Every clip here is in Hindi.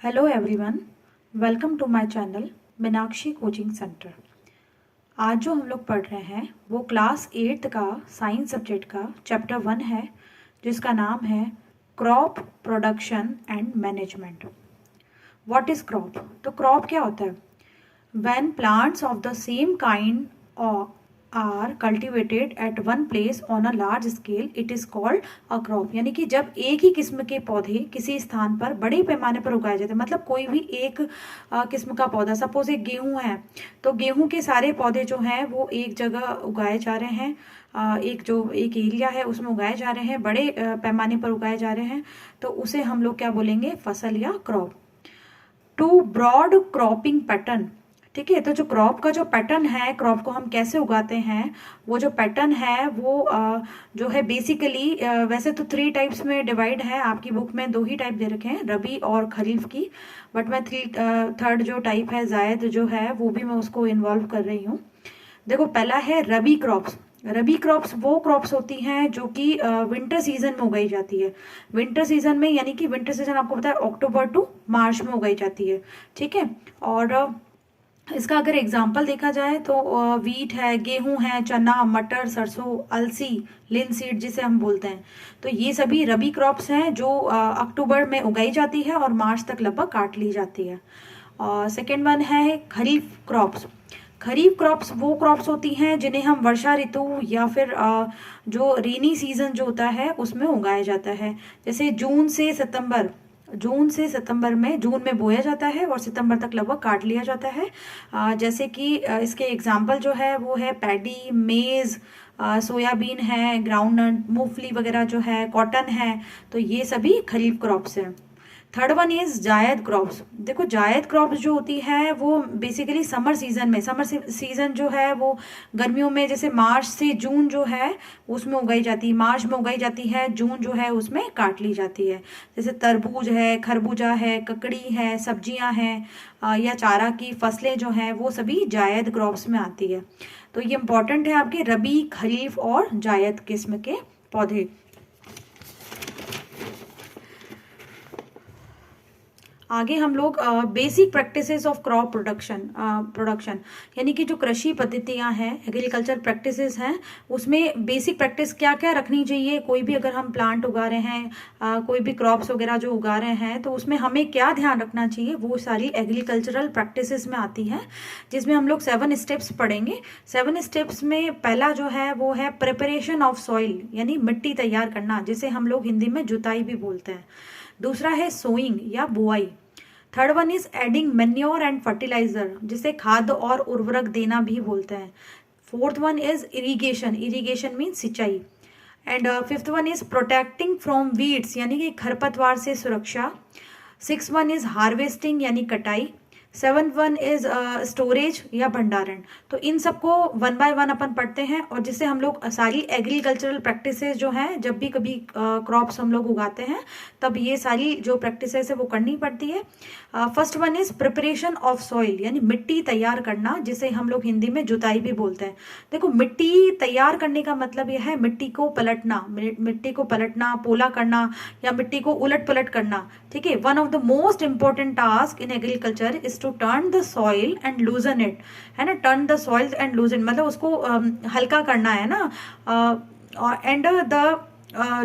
Hello everyone, welcome to my channel Meenakshi coaching centre. आज जो हम लोग पढ़ रहे हैं वो क्लास 8th का साइंस सब्जेक्ट का चैप्टर 1 है, जिसका नाम है crop production and management. What is crop? तो क्रॉप क्या होता है? When plants of the same kind are cultivated at one place on a large scale it is called a crop. यानी कि जब एक ही किस्म के पौधे किसी स्थान पर बड़े पैमाने पर उगाए जाते हैं, मतलब कोई भी एक किस्म का पौधा, सपोज एक गेहूं है तो गेहूं के सारे पौधे जो हैं वो एक जगह उगाए जा रहे हैं, एक एरिया है उसमें उगाए जा रहे हैं, बड़े पैमाने पर उगाए जा रहे हैं, तो उसे हम लोग क्या बोलेंगे? फसल या crop. To broad cropping pattern, ठीक है। तो जो क्रॉप का जो पैटर्न है, क्रॉप को हम कैसे उगाते हैं, वो जो पैटर्न है वो जो है बेसिकली वैसे तो 3 टाइप्स में डिवाइड है। आपकी बुक में 2 ही टाइप दे रखे हैं, रबी और खरीफ की, बट मैं थर्ड जो टाइप है जायद जो है वो भी मैं उसको इन्वॉल्व कर रही हूँ। देखो, पहला है रबी क्रॉप्स। रबी क्रॉप्स वो क्रॉप्स होती हैं जो कि विंटर सीजन में उगाई जाती है। विंटर सीजन में, यानी कि विंटर सीजन आपको पता है अक्टूबर टू मार्च में उगाई जाती है, ठीक है। और इसका अगर एग्जाम्पल देखा जाए तो वीट है, गेहूं है, चना, मटर, सरसों, अलसी, लिनसीड जिसे हम बोलते हैं, तो ये सभी रबी क्रॉप्स हैं जो अक्टूबर में उगाई जाती है और मार्च तक लगभग काट ली जाती है। और सेकेंड वन है खरीफ क्रॉप्स। खरीफ क्रॉप्स वो क्रॉप्स होती हैं जिन्हें हम वर्षा ऋतु या फिर जो रेनी सीजन जो होता है उसमें उगाया जाता है। जैसे जून में बोया जाता है और सितंबर तक लगभग काट लिया जाता है। जैसे कि इसके एग्जाम्पल जो है वो है पैडी, मेज, सोयाबीन है, ग्राउंडनट, मूंगफली वगैरह जो है, कॉटन है, तो ये सभी खरीफ क्रॉप्स हैं। थर्ड वन इज जायद क्रॉप्स। देखो, जायद क्रॉप्स जो होती है वो बेसिकली समर सीजन जो है वो गर्मियों में, जैसे मार्च से जून जो है उसमें उगाई जाती है, मार्च में उगाई जाती है, जून जो है उसमें काट ली जाती है। जैसे तरबूज है, खरबूजा है, ककड़ी है, सब्जियां हैं या चारा की फसलें जो हैं वो सभी जायद क्रॉप्स में आती है। तो ये इंपॉर्टेंट है आपके रबी, खरीफ और जायद किस्म के पौधे। आगे हम लोग basic practices of crop production यानी कि जो कृषि पद्धतियां हैं, एग्रीकल्चर प्रैक्टिसेस हैं, उसमें बेसिक प्रैक्टिस क्या क्या रखनी चाहिए। कोई भी अगर हम प्लांट उगा रहे हैं, कोई भी क्रॉप्स वगैरह जो उगा रहे हैं, तो उसमें हमें क्या ध्यान रखना चाहिए, वो सारी एग्रीकल्चरल प्रैक्टिसेस में आती है, जिसमें हम लोग 7 स्टेप्स पढ़ेंगे। 7 स्टेप्स में पहला जो है वो है प्रिपरेशन ऑफ सॉइल, यानी मिट्टी तैयार करना, जिसे हम लोग हिंदी में जुताई भी बोलते हैं। दूसरा है सोइंग या बुआई। Third one is adding manure and fertiliser, जिसे खाद और उर्वरक देना भी बोलते हैं। Fourth one is irrigation, irrigation mean सिंचाई। And fifth one is protecting from weeds, यानी कि खरपतवार से सुरक्षा। सिक्स वन इज हार्वेस्टिंग यानी कटाई। 7th वन इज स्टोरेज या भंडारण। तो इन सबको 1 बाय 1 अपन पढ़ते हैं, और जिससे हम लोग सारी एग्रीकल्चरल प्रैक्टिसेस जो हैं, जब भी कभी क्रॉप्स हम लोग उगाते हैं तब ये सारी जो प्रैक्टिसेस है वो करनी पड़ती है। First one is preparation of soil, यानी मिट्टी तैयार करना, जिसे हम लोग हिंदी में जुताई भी बोलते हैं। देखो, मिट्टी तैयार करने का मतलब यह है मिट्टी को पलटना, पोला करना या मिट्टी को उलट पलट करना, ठीक है। One of the most important task in agriculture is to turn the soil and loosen it, है ना। Turn the soil and loosen मतलब उसको हल्का करना है ना। And the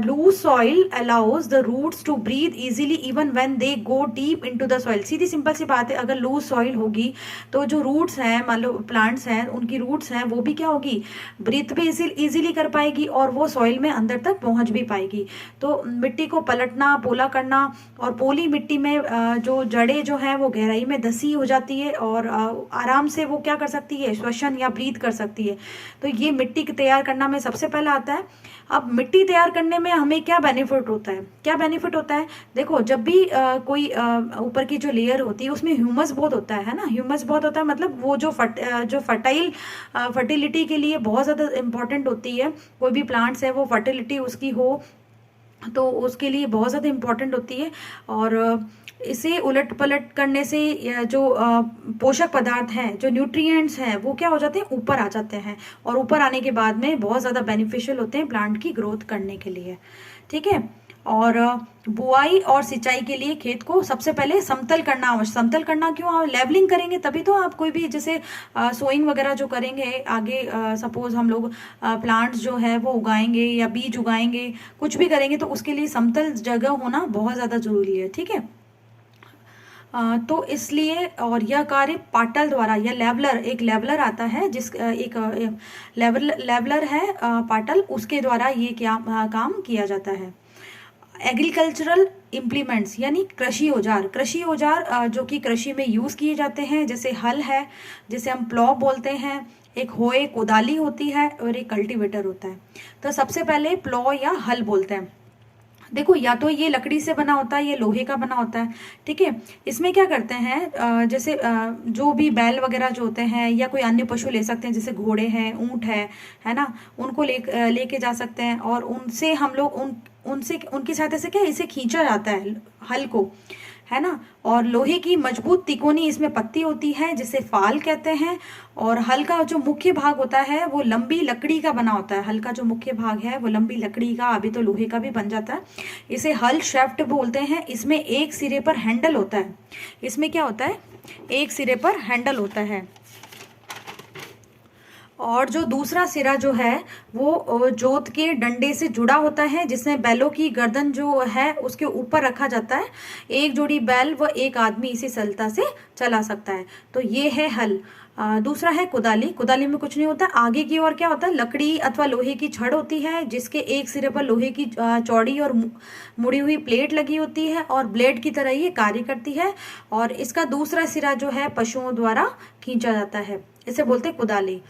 loose soil allows the roots to breathe easily even when they go deep into the soil। सीधी सिंपल सी बात है, अगर लूज सॉइल होगी तो जो रूट्स हैं, मान लो प्लांट्स हैं, उनकी रूट्स हैं, वो भी क्या होगी, ब्रीथ भी इजीली कर पाएगी और वो सॉइल में अंदर तक पहुंच भी पाएगी। तो मिट्टी को पलटना, पोला करना, और पोली मिट्टी में जो जड़ें जो हैं वो गहराई में धसी हो जाती है और आराम से वो क्या कर सकती है, श्वसन या ब्रीथ कर सकती है। तो ये मिट्टी तैयार करना में सबसे पहला आता है। अब मिट्टी तैयार करने में हमें क्या बेनिफिट होता है? देखो, जब भी कोई ऊपर की जो लेयर होती है उसमें ह्यूमस बहुत होता है ना, ह्यूमस बहुत होता है, मतलब वो जो फर्टिलिटी के लिए बहुत ज़्यादा इंपॉर्टेंट होती है। कोई भी प्लांट्स है वो फर्टिलिटी उसकी हो तो उसके लिए बहुत ज़्यादा इम्पोर्टेंट होती है। और इसे उलट पलट करने से जो पोषक पदार्थ हैं, जो न्यूट्रिएंट्स हैं, वो क्या हो जाते हैं, ऊपर आ जाते हैं, और ऊपर आने के बाद में बहुत ज़्यादा बेनिफिशियल होते हैं प्लांट की ग्रोथ करने के लिए, ठीक है। और बुआई और सिंचाई के लिए खेत को सबसे पहले समतल करना आवश्यक। समतल करना क्यों? आप लेवलिंग करेंगे तभी तो आप कोई भी जैसे सोइंग वगैरह जो करेंगे आगे, सपोज हम लोग प्लांट्स जो है वो उगाएंगे या बीज उगाएंगे, कुछ भी करेंगे तो उसके लिए समतल जगह होना बहुत ज़्यादा जरूरी है। ठीक है, तो इसलिए और यह कार्य पाटल द्वारा, यह लेवलर, एक लेवलर आता है जिस एक लेवलर है पाटल, उसके द्वारा ये क्या काम किया जाता है। एग्रीकल्चरल इम्प्लीमेंट्स यानी कृषि औजार, कृषि औजार जो कि कृषि में यूज किए जाते हैं, जैसे हल है जिसे हम प्लॉ बोलते हैं, एक होए कोदाली होती है और एक कल्टीवेटर होता है। तो सबसे पहले प्लॉ या हल बोलते हैं। देखो, या तो ये लकड़ी से बना होता है, ये लोहे का बना होता है। ठीक है, इसमें क्या करते हैं, जैसे जो भी बैल वगैरह जो होते हैं या कोई अन्य पशु ले सकते हैं, जैसे घोड़े हैं, ऊंट है ना, उनको लेके जा सकते हैं और उनसे हम लोग उनसे उनकी सहायता से क्या इसे खींचा जाता है हल को, है ना। और लोहे की मजबूत तिकोनी इसमें पत्ती होती है जिसे फाल कहते हैं। और हल का जो मुख्य भाग होता है वो लंबी लकड़ी का बना होता है। हल का जो मुख्य भाग है वो लंबी लकड़ी का, अभी तो लोहे का भी बन जाता है। इसे हल शाफ्ट बोलते हैं। इसमें एक सिरे पर हैंडल होता है। इसमें क्या होता है, एक सिरे पर हैंडल होता है और जो दूसरा सिरा जो है वो जोत के डंडे से जुड़ा होता है, जिसमें बैलों की गर्दन जो है उसके ऊपर रखा जाता है। एक जोड़ी बैल व एक आदमी इसी सरलता से चला सकता है। तो ये है हल। दूसरा है कुदाली। कुदाली में कुछ नहीं होता, आगे की ओर क्या होता है, लकड़ी अथवा लोहे की छड़ होती है जिसके एक सिरे पर लोहे की चौड़ी और मुड़ी हुई प्लेट लगी होती है और ब्लेड की तरह ये कार्य करती है। और इसका दूसरा सिरा जो है पशुओं द्वारा खींचा जाता है, इसे बोलते हैं कुदाली।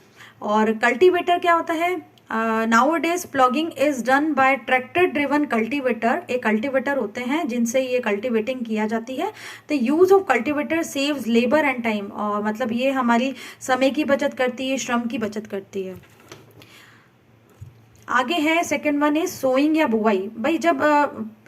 और कल्टीवेटर क्या होता है, nowadays plogging is done by tractor driven cultivator. एक कल्टीवेटर होते हैं जिनसे ये कल्टीवेटिंग किया जाती है। The use of cultivator saves labour and time, और मतलब ये हमारी समय की बचत करती है, श्रम की बचत करती है। आगे है सेकंड वन इज सोइंग या बुआई। भाई जब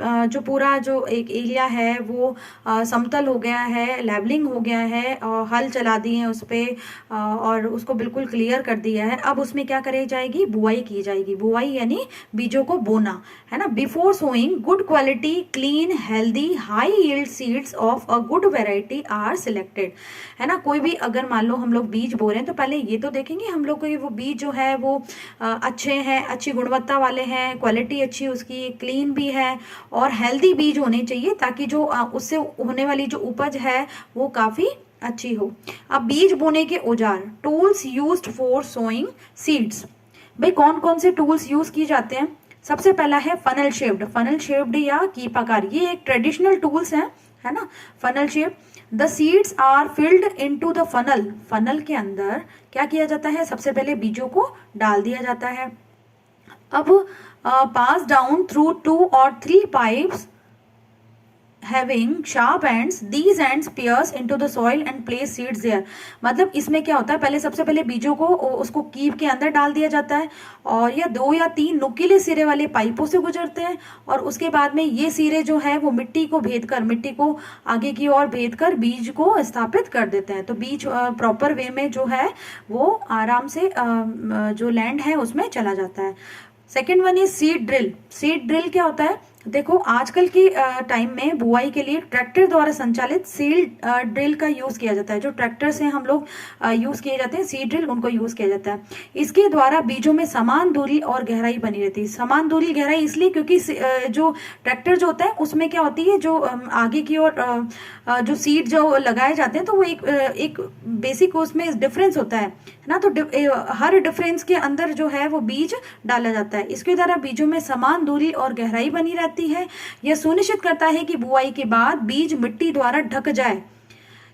जो पूरा जो एक एरिया है वो समतल हो गया है, लेवलिंग हो गया है और हल चला दिए हैं उस पर और उसको बिल्कुल क्लियर कर दिया है, अब उसमें क्या करी जाएगी, बुआई की जाएगी। बुआई यानी बीजों को बोना, है ना। Before sowing good quality clean healthy high yield seeds of a good variety are selected, है ना। कोई भी अगर मान लो हम लोग बीज बो रहे हैं तो पहले ये तो देखेंगे हम लोग को वो बीज जो है वो अच्छे हैं, अच्छी गुणवत्ता वाले हैं, क्वालिटी अच्छी उसकी, क्लीन भी है और हेल्दी बीज होने चाहिए ताकि जो उससे होने वाली जो उपज है वो काफी अच्छी हो। अब बीज बोने के औजार, tools used for sowing seeds. भाई कौन कौन से टूल्स यूज किए जाते हैं, सबसे पहला है फनल शेप्ड। फनल शेप्ड या कीपाकार, ये एक ट्रेडिशनल टूल्स है ना। Funnel shape, the seeds are filled into the funnel. Funnel के अंदर क्या किया जाता है, सबसे पहले बीजों को डाल दिया जाता है। अब पास down through 2 or 3 pipes having sharp ends, these ends pierce into the soil and place seeds there। मतलब इसमें क्या होता है, पहले सबसे पहले बीजों को उसको कीप के अंदर डाल दिया जाता है और या 2 या 3 नुकीले सिरे वाले पाइपों से गुजरते हैं और उसके बाद में ये सिरे जो है वो मिट्टी को भेदकर, मिट्टी को आगे की ओर भेदकर बीज को स्थापित कर देते हैं। तो बीज प्रॉपर वे में जो है वो आराम से जो लैंड है उसमें चला जाता है। Second one is seed drill. Seed drill क्या होता है, देखो आजकल के टाइम में बुआई के लिए ट्रैक्टर द्वारा संचालित सीड ड्रिल का यूज किया जाता है। जो ट्रैक्टर से हम लोग यूज किए जाते हैं सीड ड्रिल, उनको यूज किया जाता है। इसके द्वारा बीजों में समान दूरी और गहराई बनी रहती है। समान दूरी गहराई इसलिए क्योंकि जो ट्रैक्टर जो होता है उसमें क्या होती है, जो आगे की ओर जो सीड जो लगाए जाते हैं तो वो एक बेसिक उसमें डिफरेंस होता है ना। तो हर डिफरेंस के अंदर जो है वो बीज डाला जाता है। इसके द्वारा बीजों में समान दूरी और गहराई बनी रहती है। यह सुनिश्चित करता है कि बुआई के बाद बीज मिट्टी द्वारा ढक जाए।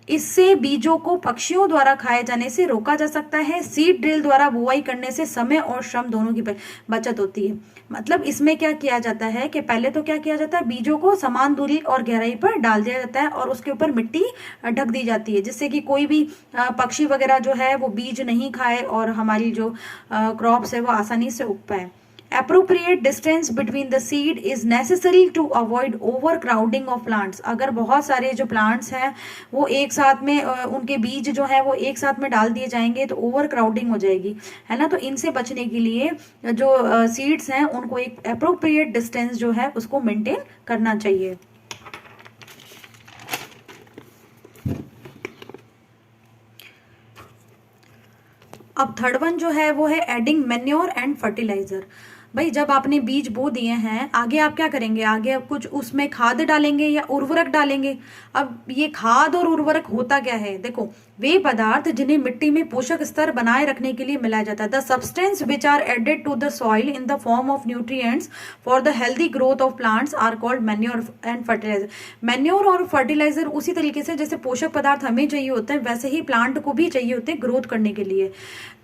इससे बीजों को पक्षियों द्वारा खाए जाने से रोका जा सकता है। सीड ड्रिल द्वारा बुआई करने से समय और श्रम दोनों की बचत होती है। मतलब इसमें क्या किया जाता है कि पहले तो क्या किया जाता है, बीजों को समान दूरी और गहराई पर डाल दिया जाता है और उसके ऊपर मिट्टी ढक दी जाती है, जिससे कि कोई भी पक्षी वगैरह जो है वो बीज नहीं खाए और हमारी जो क्रॉप्स है वो आसानी से उग पाए। Appropriate distance between the seed is necessary to avoid overcrowding of plants. अगर बहुत सारे जो प्लांट्स हैं वो एक साथ में उनके बीज जो है वो एक साथ में डाल दिए जाएंगे तो ओवर क्राउडिंग हो जाएगी, है ना। तो इनसे बचने के लिए जो सीड्स हैं उनको एक अप्रोप्रिएट डिस्टेंस जो है उसको मेंटेन करना चाहिए। अब थर्ड वन जो है वो है एडिंग मैन्योर एंड फर्टिलाइजर। भाई जब आपने बीज बो दिए हैं, आगे आप क्या करेंगे, आगे आप कुछ उसमें खाद डालेंगे या उर्वरक डालेंगे। अब ये खाद और उर्वरक होता क्या है, देखो वे पदार्थ जिन्हें मिट्टी में पोषक स्तर बनाए रखने के लिए मिलाया जाता है। The substance which are added to the soil in the form of nutrients for the healthy growth of plants are called manure and fertiliser. Manure और फर्टिलाइजर उसी तरीके से जैसे पोषक पदार्थ हमें चाहिए होते हैं वैसे ही प्लांट को भी चाहिए होते हैं ग्रोथ करने के लिए।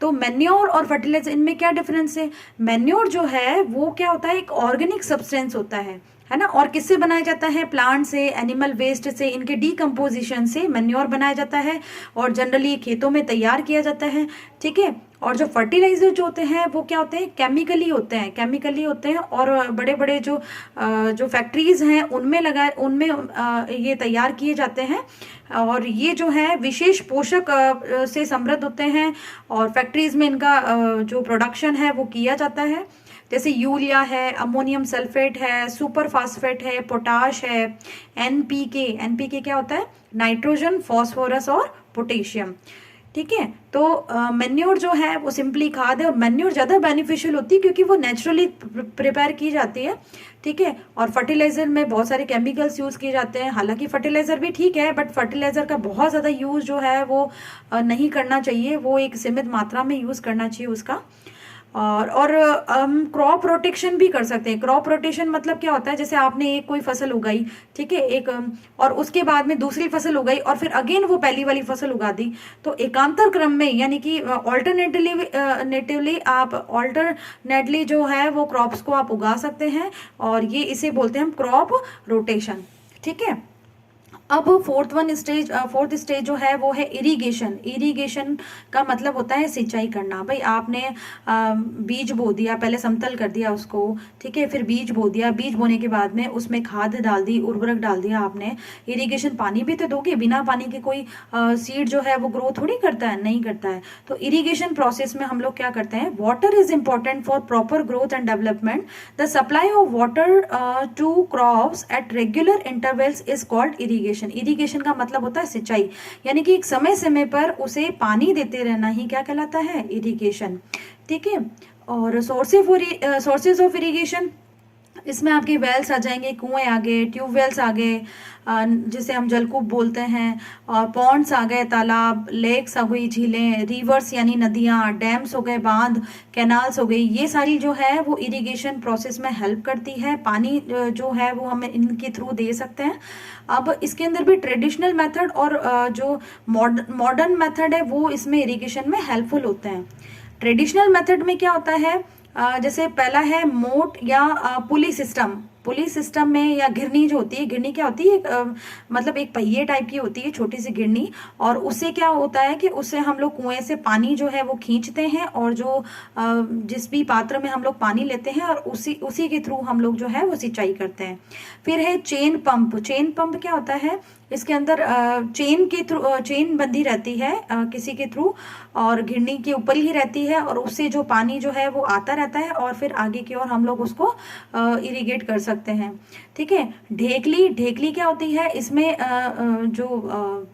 तो मैन्योर और फर्टिलाइजर इनमें क्या डिफरेंस है, मैन्योर जो है वो क्या होता है, एक ऑर्गेनिक सब्सटेंस होता है ना। और किससे बनाया जाता है, प्लांट से, एनिमल वेस्ट से, इनके डीकम्पोजिशन से मैन्योर बनाया जाता है और जनरली खेतों में तैयार किया जाता है, ठीक है। और जो फर्टिलाइजर जो होते हैं वो क्या होते हैं, केमिकली होते हैं और बड़े बड़े जो फैक्ट्रीज हैं उनमें ये तैयार किए जाते हैं और ये जो है विशेष पोषक से समृद्ध होते हैं और फैक्ट्रीज में इनका जो प्रोडक्शन है वो किया जाता है। जैसे यूरिया है, अमोनियम सल्फेट है, सुपर फास्फेट है, पोटाश है, एनपीके क्या होता है, नाइट्रोजन, फॉस्फोरस और पोटेशियम, ठीक है। तो मैन्योर जो है वो सिंपली खाद है और मैन्योर ज़्यादा बेनिफिशियल होती है क्योंकि वो नेचुरली प्रिपेयर की जाती है, ठीक है। और फर्टिलाइजर में बहुत सारे केमिकल्स यूज़ किए जाते हैं, हालांकि फर्टिलाइजर भी ठीक है बट फर्टिलाइजर का बहुत ज़्यादा यूज़ जो है वो नहीं करना चाहिए, वो एक सीमित मात्रा में यूज़ करना चाहिए उसका। और हम क्रॉप रोटेशन भी कर सकते हैं। क्रॉप रोटेशन मतलब क्या होता है, जैसे आपने एक कोई फसल उगाई, ठीक है, एक और उसके बाद में दूसरी फसल उगाई और फिर अगेन वो पहली वाली फसल उगा दी, तो एकांतर क्रम में यानी कि ऑल्टरनेटली जो है वो क्रॉप्स को आप उगा सकते हैं और ये इसे बोलते हैं हम क्रॉप रोटेशन, ठीक है। अब फोर्थ स्टेज जो है वो है इरिगेशन। इरिगेशन का मतलब होता है सिंचाई करना। भाई आपने बीज बो दिया, पहले समतल कर दिया उसको, ठीक है, फिर बीज बो दिया, बीज बोने के बाद में उसमें खाद डाल दी, उर्वरक डाल दिया आपने, इरिगेशन पानी भी तो दोगे, बिना पानी के कोई सीड जो है वो ग्रो थोड़ी करता है, नहीं करता है। तो इरिगेशन प्रोसेस में हम लोग क्या करते हैं, water is important for proper growth and development. The supply of water to crops at regular intervals is called irrigation. Irrigation का मतलब होता है सिंचाई, यानी कि एक समय समय पर उसे पानी देते रहना ही क्या कहलाता है, इरिगेशन, ठीक है। और सोर्सेज ऑफ इरिगेशन, इसमें आपके वेल्स आ जाएंगे, कुएं आ गए, ट्यूबवेल्स आ गए जिसे हम जलकूप बोलते हैं, और पॉन्ड्स आ गए, तालाब, लेक्स आ गई, झीलें, रिवर्स यानी नदियाँ, डैम्स हो गए, बांध, कैनाल्स हो गई, ये सारी जो है वो इरिगेशन प्रोसेस में हेल्प करती है। पानी जो है वो हम इनके थ्रू दे सकते हैं। अब इसके अंदर भी ट्रेडिशनल मेथड और जो मॉडर्न मेथड है वो इसमें इरिगेशन में हेल्पफुल होते हैं। ट्रेडिशनल मेथड में क्या होता है, जैसे पहला है मोट या पुली सिस्टम में, या घिरनी जो होती है, घिरनी क्या होती है, मतलब एक पहिए टाइप की होती है, छोटी सी घिरनी, और उससे क्या होता है कि उससे हम लोग कुएं से पानी जो है वो खींचते हैं और जो जिस भी पात्र में हम लोग पानी लेते हैं और उसी के थ्रू हम लोग जो है वो सिंचाई करते हैं। फिर है चेन पंप। चेन पंप क्या होता है, इसके अंदर चेन बंधी रहती है किसी के थ्रू और घिरनी के ऊपर ही रहती है और उससे जो पानी जो है वो आता रहता है और फिर आगे की ओर हम लोग उसको इरिगेट कर सकते हैं, ठीक है। ढेकली क्या होती है, इसमें जो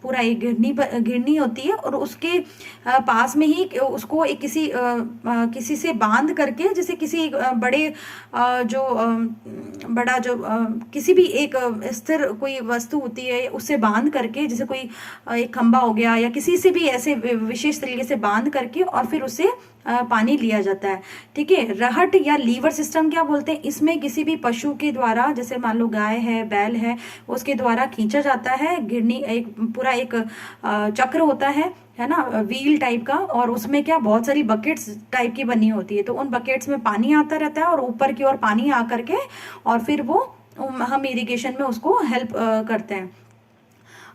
पूरा एक घिरनी होती है और उसके पास में ही उसको एक किसी से बांध करके, जैसे किसी बड़े किसी भी एक स्थिर कोई वस्तु होती है उससे बांध करके, जैसे कोई एक खंबा हो गया या किसी से भी ऐसे विशेष तरीके से बांध करके और फिर उससे पानी लिया जाता है, ठीक है। रहट या लीवर सिस्टम क्या बोलते हैं, इसमें किसी भी पशु के द्वारा, जैसे मान लो गाय है, बैल है, उसके द्वारा खींचा जाता है। घिरनी पूरा एक चक्र होता है ना, व्हील टाइप का, और उसमें क्या बहुत सारी बकेट्स टाइप की बनी होती है, तो उन बकेट्स में पानी आता रहता है और ऊपर की ओर पानी आ करके और फिर वो हम इरिगेशन में उसको हेल्प करते हैं।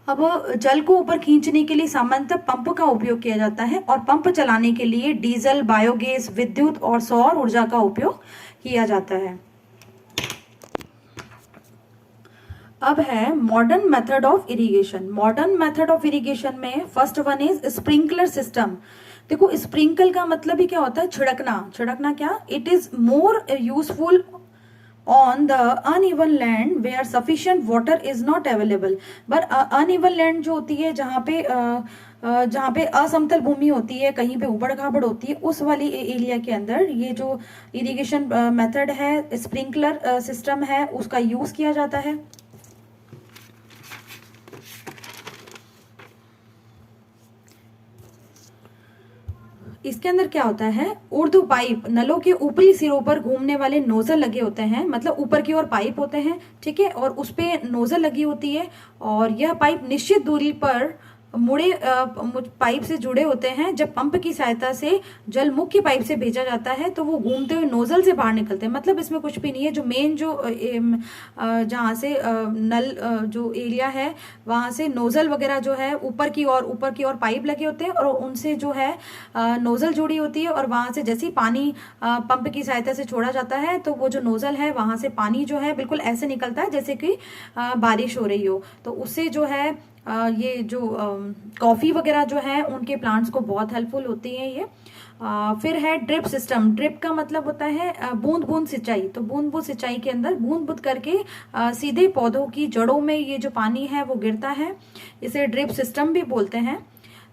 अब जल को ऊपर खींचने के लिए सामान्यतः पंप का उपयोग किया जाता है और पंप चलाने के लिए डीजल, बायोगैस, विद्युत और सौर ऊर्जा का उपयोग किया जाता है। अब है modern method of irrigation. Modern method of irrigation में first one is sprinkler system. देखो स्प्रिंकल का मतलब ही क्या होता है, छिड़कना। छिड़कना क्या, it is more useful on the uneven land where sufficient water is not available। but uneven land जो होती है, जहाँ पे असमतल भूमि होती है, कहीं पे उबड़ खाबड़ होती है, उस वाली एरिया के अंदर ये जो इरिगेशन मेथड है, स्प्रिंकलर सिस्टम है, उसका यूज किया जाता है। इसके अंदर क्या होता है, उर्दू पाइप, नलों के ऊपरी सिरों पर घूमने वाले नोजल लगे होते हैं, मतलब ऊपर की ओर पाइप होते हैं, ठीक है, और उस पे नोजल लगी होती है, और यह पाइप निश्चित दूरी पर मुड़े पाइप से जुड़े होते हैं। जब पंप की सहायता से जल मुख्य पाइप से भेजा जाता है तो वो घूमते हुए नोजल से बाहर निकलते हैं। मतलब इसमें कुछ भी नहीं है, जो मेन जो जहाँ से नल जो एरिया है वहां से नोजल वगैरह जो है ऊपर की ओर पाइप लगे होते हैं, और उनसे जो है नोजल जुड़ी होती है, और वहां से जैसे ही पानी पंप की सहायता से छोड़ा जाता है तो वो जो नोजल है वहां से पानी जो है बिल्कुल ऐसे निकलता है जैसे कि बारिश हो रही हो। तो उससे जो है ये जो कॉफी वगैरह जो है उनके प्लांट्स को बहुत हेल्पफुल होती है ये। फिर है ड्रिप सिस्टम। ड्रिप का मतलब होता है बूंद बूंद सिंचाई। तो बूंद बूंद सिंचाई के अंदर बूंद बूंद करके सीधे पौधों की जड़ों में ये जो पानी है वो गिरता है, इसे ड्रिप सिस्टम भी बोलते हैं।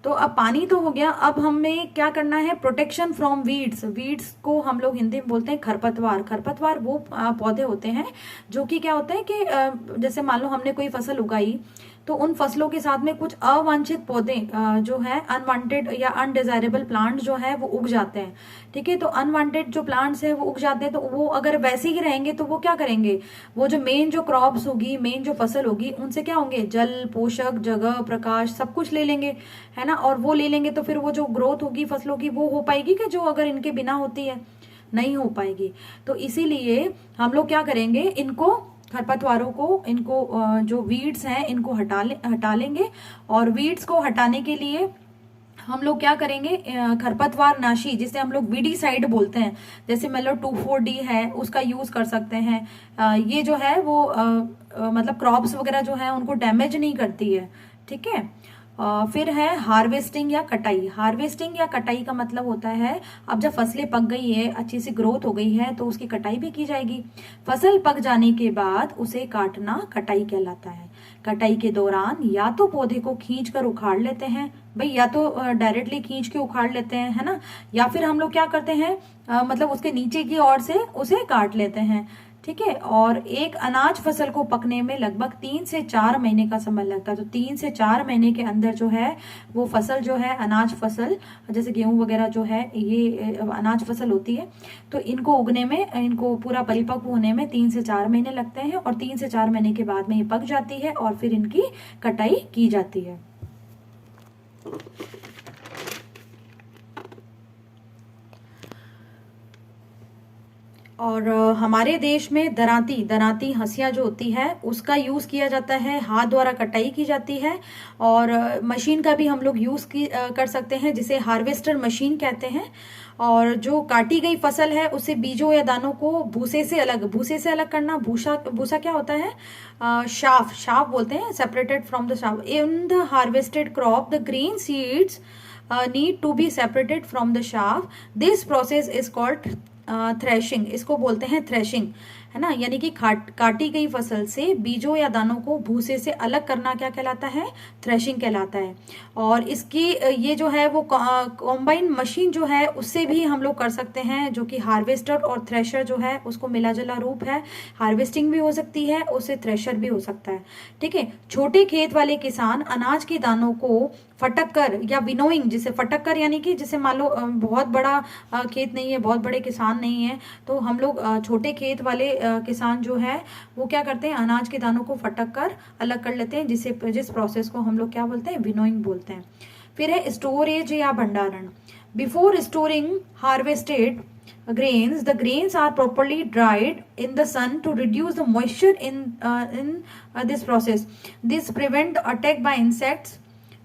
तो अब पानी तो हो गया, अब हमें क्या करना है, प्रोटेक्शन फ्रॉम वीड्स। वीड्स को हम लोग हिंदी में बोलते हैं खरपतवार। खरपतवार वो पौधे होते हैं जो कि क्या होते हैं कि जैसे मान लो हमने कोई फसल उगाई तो उन फसलों के साथ में कुछ अवांछित पौधे जो है, अनवांटेड या अनडिजायरेबल प्लांट जो है वो उग जाते हैं, ठीक है। तो अनवांटेड जो प्लांट्स है वो उग जाते हैं, तो वो अगर वैसे ही रहेंगे तो वो क्या करेंगे, वो जो मेन जो क्रॉप्स होगी, मेन जो फसल होगी, उनसे क्या होंगे, जल, पोषक, जगह, प्रकाश सब कुछ ले लेंगे, है ना। और वो ले लेंगे तो फिर वो जो ग्रोथ होगी फसलों की वो हो पाएगी कि जो अगर इनके बिना होती है, नहीं हो पाएगी। तो इसीलिए हम लोग क्या करेंगे, इनको खरपतवारों को, इनको जो वीड्स हैं इनको हटा लेंगे। और वीड्स को हटाने के लिए हम लोग क्या करेंगे, खरपतवार नाशी जिसे हम लोग वीडीसाइड बोलते हैं, जैसे मतलब 2,4-D है उसका यूज कर सकते हैं। ये जो है वो मतलब क्रॉप्स वगैरह जो है उनको डैमेज नहीं करती है, ठीक है। फिर है हार्वेस्टिंग या कटाई। हार्वेस्टिंग या कटाई का मतलब होता है, अब जब फसलें पक गई है, अच्छी सी ग्रोथ हो गई है, तो उसकी कटाई भी की जाएगी। फसल पक जाने के बाद उसे काटना कटाई कहलाता है। कटाई के दौरान या तो पौधे को खींच कर उखाड़ लेते हैं भाई, या तो डायरेक्टली खींच के उखाड़ लेते हैं, है ना, या फिर हम लोग क्या करते हैं मतलब उसके नीचे की ओर से उसे काट लेते हैं, ठीक है। और एक अनाज फसल को पकने में लगभग 3 से 4 महीने का समय लगता है। तो 3 से 4 महीने के अंदर जो है वो फसल जो है, अनाज फसल जैसे गेहूं वगैरह जो है ये अनाज फसल होती है, तो इनको उगने में, इनको पूरा परिपक्व होने में 3 से 4 महीने लगते हैं, और 3 से 4 महीने के बाद में ये पक जाती है और फिर इनकी कटाई की जाती है। और हमारे देश में दरांती हंसिया जो होती है उसका यूज किया जाता है, हाथ द्वारा कटाई की जाती है। और मशीन का भी हम लोग यूज कर सकते हैं जिसे हार्वेस्टर मशीन कहते हैं। और जो काटी गई फसल है उसे बीजों या दानों को भूसे से अलग करना। भूसा क्या होता है, शाफ बोलते हैं, separated from the chaff. In the harvested crop the green seeds need to be separated from the chaff. This process is called threshing. इसको बोलते हैं थ्रेशिंग, है ना। यानी कि काटी गई फसल से बीजों या दानों को भूसे से अलग करना क्या कहलाता है, थ्रेशिंग कहलाता है। और इसकी ये जो है वो कॉम्बाइन मशीन जो है उससे भी हम लोग कर सकते हैं, जो कि हार्वेस्टर और थ्रेशर जो है उसको मिला जुला रूप है। हार्वेस्टिंग भी हो सकती है, उससे थ्रेशर भी हो सकता है, ठीक है। छोटे खेत वाले किसान अनाज के दानों को फटक कर या विनोइंग, जिसे फटक कर यानी कि जैसे मान लो बहुत बड़ा खेत नहीं है, बहुत बड़े किसान नहीं है, तो हम लोग छोटे खेत वाले किसान जो है वो क्या करते हैं, अनाज के दानों को फटक कर अलग कर लेते हैं, जिस प्रोसेस को हम लोग क्या बोलते हैं, विनोइंग बोलते हैं। फिर है स्टोरेज या भंडारण। Before storing harvested grains, the grains are properly dried in the sun to reduce the moisture in this process. This prevent attack by insects,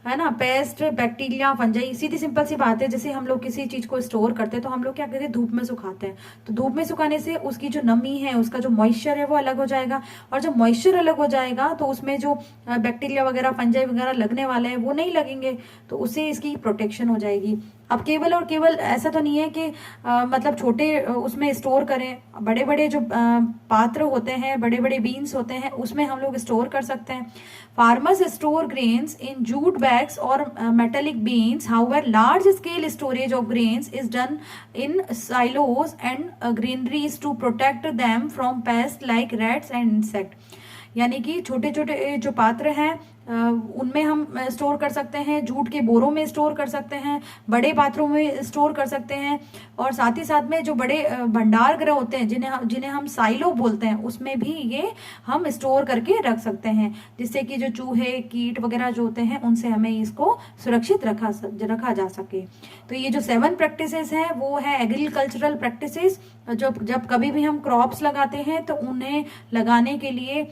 है ना, पेस्ट, बैक्टीरिया, फंजाई, सीधी सिंपल सी बात है। जैसे हम लोग किसी चीज को स्टोर करते हैं तो हम लोग क्या करते हैं, धूप में सुखाते हैं। तो धूप में सुखाने से उसकी जो नमी है, उसका जो मॉइस्चर है वो अलग हो जाएगा, और जब मॉइस्चर अलग हो जाएगा तो उसमें जो बैक्टीरिया वगैरह, फंजाई वगैरह लगने वाले हैं वो नहीं लगेंगे, तो उससे इसकी प्रोटेक्शन हो जाएगी। अब केवल और केवल ऐसा तो नहीं है कि मतलब छोटे उसमें स्टोर करें, बड़े बड़े जो पात्र होते हैं, बड़े बड़े बीन्स होते हैं, उसमें हम लोग स्टोर कर सकते हैं। Farmers store grains in jute bags और metallic bins, however large scale storage of grains is done in silos and granaries to protect them from pest like rats and insect. यानी कि छोटे छोटे जो पात्र हैं उनमें हम स्टोर कर सकते हैं, जूट के बोरों में स्टोर कर सकते हैं, बड़े पात्रों में स्टोर कर सकते हैं, और साथ ही साथ में जो बड़े भंडार गृह होते हैं जिन्हें हम साइलो बोलते हैं, उसमें भी ये हम स्टोर करके रख सकते हैं, जिससे कि जो चूहे, कीट वगैरह जो होते हैं उनसे हमें इसको सुरक्षित रखा जा सके। तो ये जो 7 प्रैक्टिसेस हैं वो है एग्रीकल्चरल प्रैक्टिसेस। जब कभी भी हम क्रॉप्स लगाते हैं तो उन्हें लगाने के लिए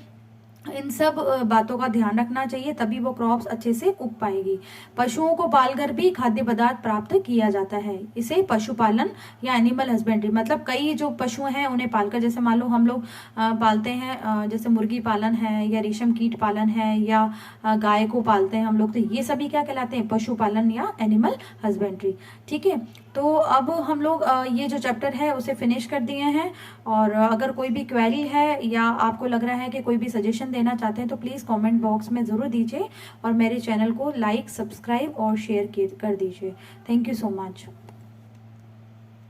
इन सब बातों का ध्यान रखना चाहिए, तभी वो क्रॉप्स अच्छे से उग पाएगी। पशुओं को पालकर भी खाद्य पदार्थ प्राप्त किया जाता है, इसे पशुपालन या एनिमल हस्बेंड्री, मतलब कई जो पशु हैं उन्हें पालकर, जैसे मान लो हम लोग पालते हैं, जैसे मुर्गी पालन है या रेशम कीट पालन है या गाय को पालते हैं हम लोग, तो ये सभी क्या कहलाते हैं, पशुपालन या एनिमल हस्बेंड्री। ठीक है, तो अब हम लोग ये जो चैप्टर है उसे फिनिश कर दिए हैं, और अगर कोई भी क्वेरी है या आपको लग रहा है कि कोई भी सजेशन देना चाहते हैं तो प्लीज़ कमेंट बॉक्स में ज़रूर दीजिए, और मेरे चैनल को लाइक, सब्सक्राइब और शेयर कर दीजिए। Thank you so much.